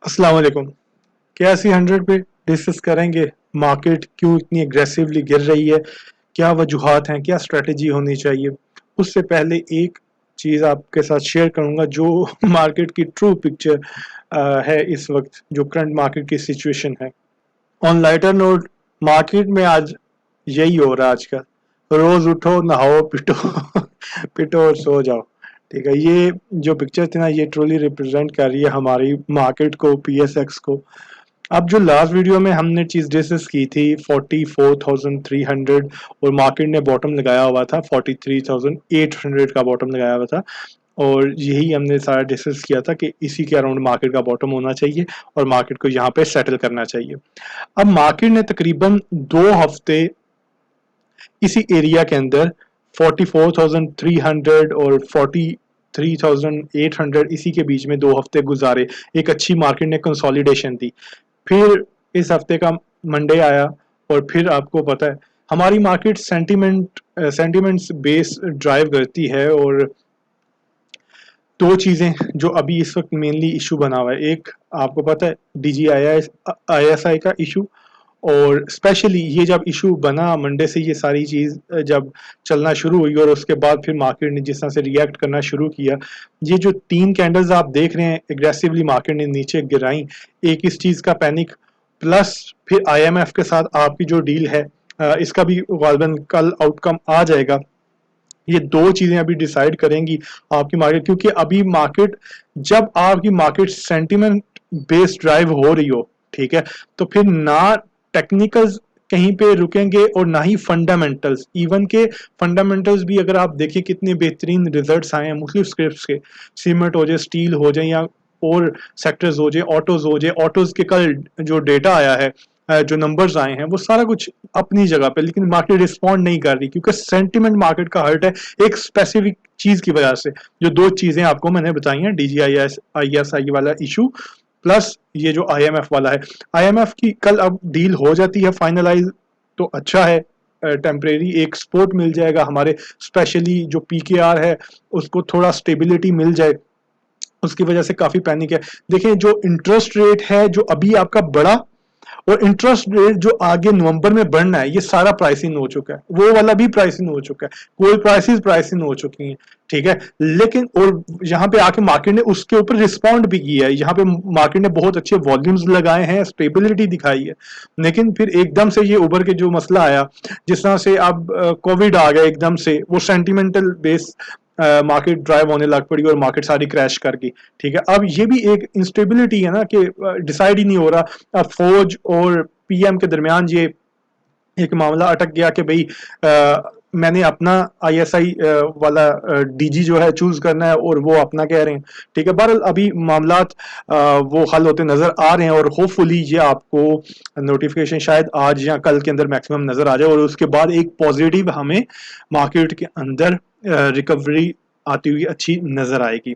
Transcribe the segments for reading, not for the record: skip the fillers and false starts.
अस्सलाम वालेकुम। KC 100 पे डिस्कस करेंगे मार्केट क्यों इतनी एग्रेसिवली गिर रही है, क्या वजूहात हैं, क्या स्ट्रेटजी होनी चाहिए। उससे पहले एक चीज़ आपके साथ शेयर करूंगा जो मार्केट की ट्रू पिक्चर है इस वक्त, जो करंट मार्केट की सिचुएशन है। ऑन लाइटर नोट, मार्केट में आज यही हो रहा है आजकल, रोज उठो नहाओ पिटो पिटो और सो जाओ। ठीक है, ये जो पिक्चर थी ना, ये ट्रूली रिप्रेजेंट कर रही है हमारी मार्केट को, PSX को। अब जो लास्ट वीडियो में हमने चीज डिस्कस की थी 44,300 और मार्केट ने बॉटम लगाया हुआ था 43,800 का बॉटम लगाया हुआ था, और यही हमने सारा डिस्कस किया था कि इसी के अराउंड मार्केट का बॉटम होना चाहिए और मार्केट को यहाँ पे सेटल करना चाहिए। अब मार्केट ने तकरीबन 2 हफ्ते इसी एरिया के अंदर 44,300 और 43,800 इसी के बीच में 2 हफ्ते गुजारे। एक अच्छी मार्केट ने कंसोलिडेशन दी। फिर इस हफ्ते का मंडे आया और फिर आपको पता है हमारी मार्केट सेंटिमेंट्स बेस ड्राइव करती है, और दो चीज़ें जो अभी इस वक्त मेनली इशू बना हुआ है, एक आपको पता है DGISI का इशू, और स्पेशली ये जब इशू बना मंडे से ये सारी चीज़ जब चलना शुरू हुई और उसके बाद फिर मार्केट ने जिस तरह से रिएक्ट करना शुरू किया, ये जो 3 कैंडल्स आप देख रहे हैं एग्रेसिवली मार्केट ने नीचे गिराई, एक इस चीज़ का पैनिक, प्लस फिर IMF के साथ आपकी जो डील है इसका भी गालबन कल आउटकम आ जाएगा। ये दो चीजें अभी डिसाइड करेंगी आपकी मार्केट, क्योंकि अभी मार्केट, जब आपकी मार्केट सेंटिमेंट बेस्ड ड्राइव हो रही हो, ठीक है, तो फिर ना टेक्निकल्स कहीं पे रुकेंगे और ना ही फंडामेंटल्स। इवन के फंडामेंटल्स भी अगर आप देखिए कितने बेहतरीन रिजल्ट्स आए हैं मुख्तलिफ स्क्रिप्ट्स के, सीमेंट हो जाए, स्टील हो जाए, या और सेक्टर्स हो जाए, ऑटोज हो जाए। ऑटोज के कल जो डेटा आया है, जो नंबर्स आए हैं, वो सारा कुछ अपनी जगह पे, लेकिन मार्केट रिस्पॉन्ड नहीं कर रही क्योंकि सेंटिमेंट मार्केट का हर्ट है एक स्पेसिफिक चीज की वजह से। जो दो चीजें आपको मैंने बताई हैं, DGISI वाला इशू प्लस ये जो IMF वाला है। IMF की कल अब डील हो जाती है फाइनलाइज तो अच्छा है, टेम्परेरी एक सपोर्ट मिल जाएगा हमारे, स्पेशली जो PKR है उसको थोड़ा स्टेबिलिटी मिल जाए, उसकी वजह से काफी पैनिक है। देखें जो इंटरेस्ट रेट है जो अभी आपका बढ़ा, और इंटरेस्ट रेट जो आगे नवंबर में बढ़ना है, ये सारा प्राइसिंग हो चुका है, वो वाला भी प्राइसिंग हो चुका है, कोई प्राइसेस प्राइसिंग हो चुकी हैं। ठीक है, लेकिन और यहाँ पे आके मार्केट ने उसके ऊपर रिस्पॉन्ड भी किया है, यहाँ पे मार्केट ने बहुत अच्छे वॉल्यूम्स लगाए हैं, स्टेबिलिटी दिखाई है। लेकिन फिर एकदम से ये उभर के जो मसला आया, जिस तरह से अब कोविड आ गया एकदम से, वो सेंटिमेंटल बेस मार्केट ड्राइव होने लग पड़ी और मार्केट सारी क्रैश कर गई। ठीक है, अब ये भी एक इंस्टेबिलिटी है ना कि डिसाइड ही नहीं हो रहा। अब फौज और PM के दरमियान ये एक मामला अटक गया कि भाई मैंने अपना ISI वाला DG जो है चूज करना है और वो अपना कह रहे हैं। ठीक है, बहरहाल अभी मामलात वो हल होते नजर आ रहे हैं, और होपफुली ये आपको नोटिफिकेशन शायद आज या कल के अंदर मैक्सिमम नजर आ जाए, और उसके बाद एक पॉजिटिव हमें मार्केट के अंदर रिकवरी आती हुई अच्छी नजर आएगी।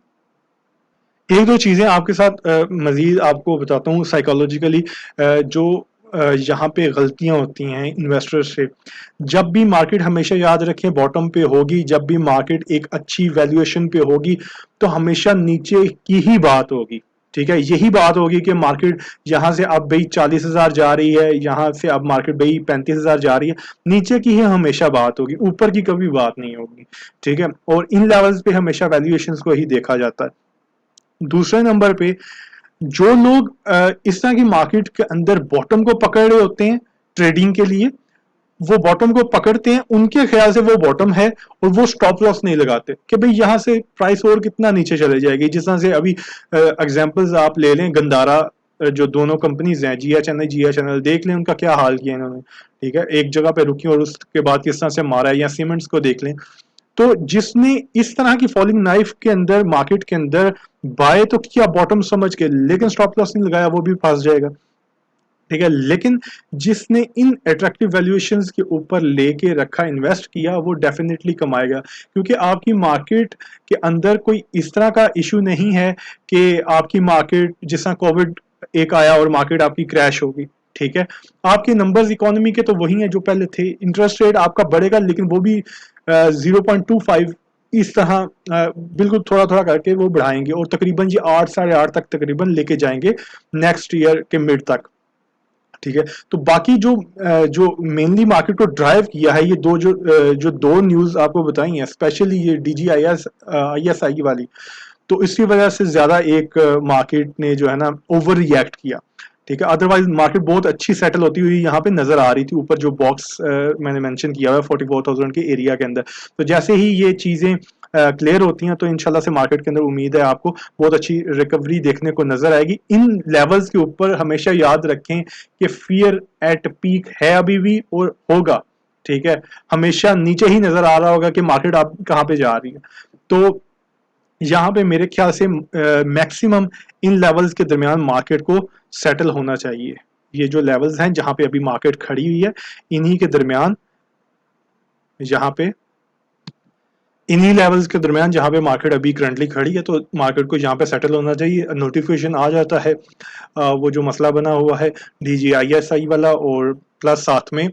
एक दो चीजें आपके साथ मजीद आपको बताता हूँ साइकोलॉजिकली, जो यहाँ पे गलतियां होती हैं इन्वेस्टर से। जब भी मार्केट, हमेशा याद रखें, बॉटम पे होगी, जब भी मार्केट एक अच्छी वैल्यूएशन पे होगी तो हमेशा नीचे की ही बात होगी। ठीक है, यही बात होगी कि मार्केट यहाँ से अब भाई 40,000 जा रही है, यहाँ से अब मार्केट भाई 35,000 जा रही है, नीचे की ही हमेशा बात होगी, ऊपर की कभी बात नहीं होगी। ठीक है, और इन लेवल्स पे हमेशा वैल्यूएशंस को ही देखा जाता है। दूसरे नंबर पे जो लोग इस तरह की मार्केट के अंदर बॉटम को पकड़ रहे होते हैं ट्रेडिंग के लिए, वो बॉटम को पकड़ते हैं, उनके ख्याल से वो बॉटम है, और वो स्टॉप लॉस नहीं लगाते कि भाई यहाँ से प्राइस और कितना नीचे चले जाएगी। जिस तरह से अभी एग्जांपल्स आप ले लें, गंदारा, जो दोनों कंपनीज हैं, GHNL देख लें उनका क्या हाल किया इन्होंने। ठीक है, एक जगह पे रुकी और उसके बाद किस तरह से मारा है, या सीमेंट्स को देख लें। तो जिसने इस तरह की फॉलिंग नाइफ के अंदर मार्केट के अंदर बाय तो किया बॉटम समझ के, लेकिन स्टॉप लॉस नहीं लगाया, वो भी फंस जाएगा। ठीक है, लेकिन जिसने इन अट्रैक्टिव वैल्यूएशंस के ऊपर लेके रखा, इन्वेस्ट किया, वो डेफिनेटली कमाएगा, क्योंकि आपकी मार्केट के अंदर कोई इस तरह का इशू नहीं है कि आपकी मार्केट जिस तरह कोविड एक आया और मार्केट आपकी क्रैश होगी। ठीक है, आपके नंबर्स इकोनॉमी के तो वही हैं जो पहले थे। इंटरेस्ट रेट आपका बढ़ेगा, लेकिन वो भी 0.25 इस तरह बिल्कुल थोड़ा थोड़ा करके वो बढ़ाएंगे और तकरीबन ये 8 साढ़े 8 तक तकरीबन लेके जाएंगे नेक्स्ट ईयर के मिड तक, ठीक है। तो बाकी जो मेनली मार्केट को ड्राइव किया है ये जो दो न्यूज आपको बताई हैं, स्पेशली ये ISI वाली, तो इसकी वजह से ज्यादा एक मार्केट ने जो है ना ओवर रिएक्ट किया, ठीक है। अदरवाइज मार्केट बहुत अच्छी सेटल होती हुई यहाँ पे नजर आ रही थी, ऊपर जो बॉक्स मैंने मेंशन किया हुआ है 44,000 के एरिया के अंदर। तो जैसे ही ये चीजें क्लियर होती हैं तो इंशाल्लाह से मार्केट के अंदर उम्मीद है आपको बहुत अच्छी रिकवरी देखने को नजर आएगी। इन लेवल्स के ऊपर हमेशा याद रखें कि फियर एट पीक है अभी भी और होगा, ठीक है। हमेशा नीचे ही नजर आ रहा होगा कि मार्केट आप कहाँ पे जा रही है। तो यहाँ पे मेरे ख्याल से मैक्सिमम इन लेवल्स के दरमियान मार्केट को सेटल होना चाहिए। ये जो लेवल्स हैं जहाँ पे अभी मार्केट खड़ी हुई है, इन्हीं के दरमियान यहाँ पे इन्हीं लेवल्स के दरमियान जहाँ पे मार्केट अभी करंटली खड़ी है, तो मार्केट को यहाँ पे सेटल होना चाहिए। नोटिफिकेशन आ जाता है वो जो मसला बना हुआ है DGISI वाला, और प्लस साथ में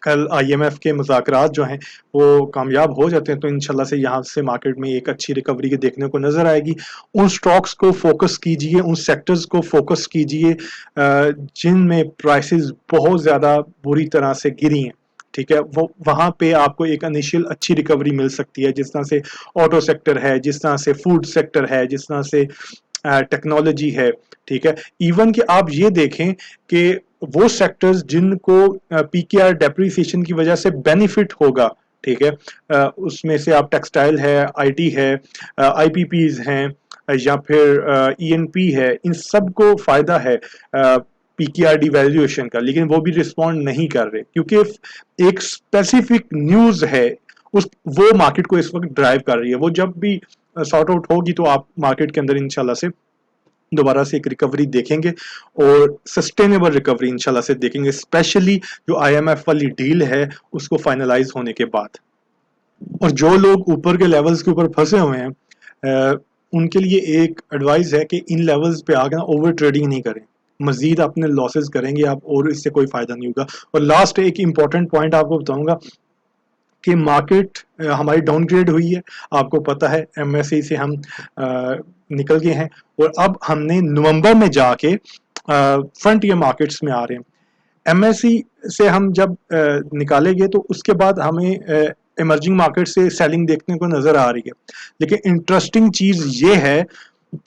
कल IMF के मुज़ाकरात जो हैं वो कामयाब हो जाते हैं तो इंशाल्लाह से यहाँ से मार्केट में एक अच्छी रिकवरी के देखने को नजर आएगी। उन स्टॉक्स को फोकस कीजिए, उन सेक्टर्स को फोकस कीजिए जिनमें प्राइसेस बहुत ज़्यादा बुरी तरह से गिरी हैं, ठीक है। वो वहाँ पे आपको एक इनिशियल अच्छी रिकवरी मिल सकती है, जिस तरह से ऑटो सेक्टर है, जिस तरह से फूड सेक्टर है, जिस तरह से टेक्नोलॉजी है, ठीक है। इवन कि आप ये देखें कि वो सेक्टर्स जिनको PKR डेप्रिसिएशन की वजह से बेनिफिट होगा, ठीक है, उसमें से आप टेक्सटाइल है, IT है, IPPs हैं, या फिर ENP है, इन सब को फायदा है PKR डिवैल्यूएशन का, लेकिन वो भी रिस्पॉन्ड नहीं कर रहे क्योंकि एक स्पेसिफिक न्यूज है वो मार्केट को इस वक्त ड्राइव कर रही है। वो जब भी सॉर्ट आउट होगी तो आप मार्केट के अंदर इंशाल्लाह से दोबारा से एक रिकवरी देखेंगे और सस्टेनेबल रिकवरी इंशाल्लाह से देखेंगे, स्पेशली जो IMF वाली डील है उसको फाइनलाइज होने के बाद। और जो लोग ऊपर के लेवल्स के ऊपर फंसे हुए हैं उनके लिए एक एडवाइस है कि इन लेवल्स पे आकर ओवर ट्रेडिंग नहीं करें, मजीद अपने लॉसेस करेंगे आप और इससे कोई फायदा नहीं होगा। और लास्ट एक इंपॉर्टेंट पॉइंट आपको बताऊंगा कि मार्केट हमारी डाउनग्रेड हुई है, आपको पता है MSCI से हम निकल गए हैं और अब हमने नवंबर में जाके फ्रंटियर मार्केट्स में आ रहे हैं। MSCI से हम जब निकालेंगे तो उसके बाद हमें इमर्जिंग मार्केट से सेलिंग देखने को नजर आ रही है, लेकिन इंटरेस्टिंग चीज ये है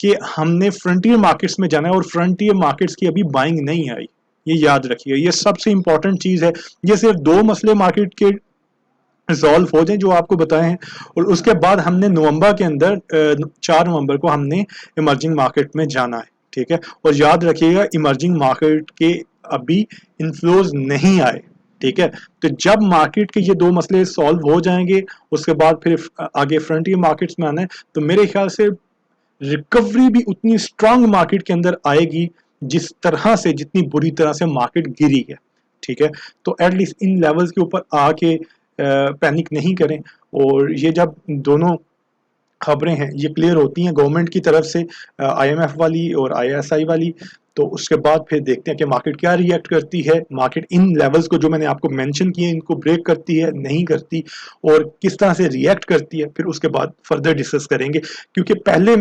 कि हमने फ्रंटियर मार्केट्स में जाना है और फ्रंटियर मार्केट्स की अभी बाइंग नहीं आई, ये याद रखिए, ये सबसे इंपॉर्टेंट चीज है। ये सिर्फ दो मसले मार्केट के रिजॉल्व हो जाए जो आपको बताए हैं, और उसके बाद हमने नवंबर के अंदर 4 नवंबर को हमने इमर्जिंग मार्केट में जाना है, ठीक है। और याद रखिएगा इमर्जिंग मार्केट के अभी इनफ्लोज नहीं आए, ठीक है। तो जब मार्केट के ये दो मसले सॉल्व हो जाएंगे उसके बाद फिर आगे फ्रंटियर मार्केट्स में आना है, तो मेरे ख्याल से रिकवरी भी उतनी स्ट्रांग मार्केट के अंदर आएगी जिस तरह से जितनी बुरी तरह से मार्केट गिरी है, ठीक है। तो एटलीस्ट इन लेवल्स के ऊपर आके पैनिक नहीं करें, और ये जब दोनों खबरें हैं ये क्लियर होती हैं गवर्नमेंट की तरफ से IMF वाली और ISI वाली, तो उसके बाद फिर देखते हैं कि मार्केट क्या रिएक्ट करती है, मार्केट इन लेवल्स को जो मैंने आपको मेंशन किए इनको ब्रेक करती है नहीं करती और किस तरह से रिएक्ट करती है, फिर उसके बाद फर्दर डिस्कस करेंगे। क्योंकि पहले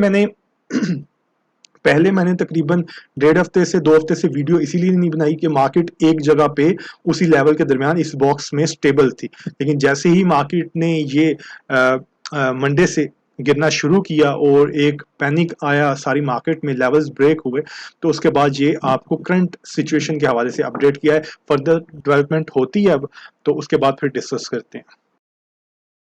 मैंने तकरीबन 1.5 हफ्ते से 2 हफ्ते से वीडियो इसीलिए नहीं बनाई कि मार्केट एक जगह पे उसी लेवल के दरमियान इस बॉक्स में स्टेबल थी, लेकिन जैसे ही मार्केट ने ये मंडे से गिरना शुरू किया और एक पैनिक आया सारी मार्केट में, लेवल्स ब्रेक हुए, तो उसके बाद ये आपको करंट सिचुएशन के हवाले से अपडेट किया है। फर्दर डेवलपमेंट होती है अब तो उसके बाद फिर डिस्कस करते हैं।